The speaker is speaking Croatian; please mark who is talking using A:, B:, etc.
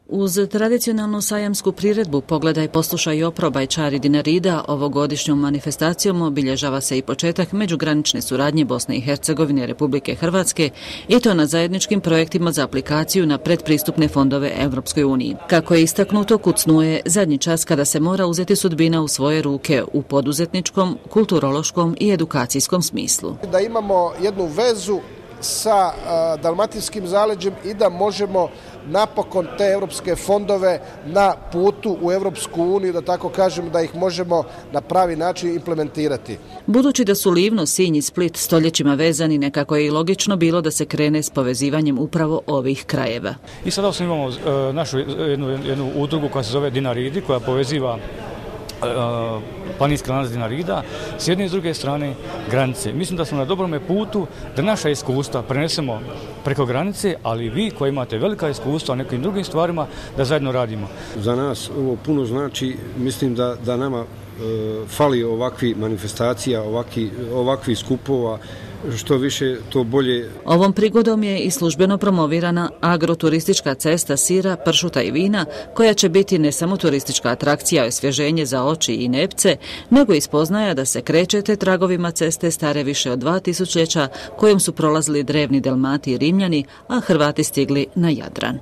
A: Uz tradicionalnu sajamsku priredbu Pogledaj, poslušaj i oprobaj čari Dinarida, ovogodišnjom manifestacijom obilježava se i početak međugranične suradnje Bosne i Hercegovine i Republike Hrvatske, i to na zajedničkim projektima za aplikaciju na predpristupne fondove Evropskoj uniji. Kako je istaknuto, kucnuo je zadnji čas kada se mora uzeti sudbina u svoje ruke u poduzetničkom, kulturološkom i edukacijskom smislu.
B: Da imamo jednu vezu sa dalmatinskim zaleđem i da možemo napokon te evropske fondove na putu u Evropsku uniju, da tako kažem, da ih možemo na pravi način implementirati.
A: Budući da su Livno, Sinj i Split stoljećima vezani, nekako je i logično bilo da se krene s povezivanjem upravo ovih krajeva.
C: I sada imamo našu jednu udrugu koja se zove Dinaridi, koja poveziva planinski lanac Dinarida s jedne i s druge strane granice. Mislim da smo na dobrome putu da naša iskustva prenesemo preko granice, ali vi koji imate velika iskustva o nekim drugim stvarima da zajedno radimo.
D: Za nas ovo puno znači, mislim da nama fali ovakvi manifestacija, ovakvi skupova, što više to bolje.
A: Ovom prigodom je i službeno promovirana agroturistička cesta sira, pršuta i vina, koja će biti ne samo turistička atrakcija i osvježenje za oči i nepce, nego i spoznaja da se krećete tragovima ceste stare više od 2000 kojom su prolazili drevni Dalmati i Rimljani, a Hrvati stigli na Jadran.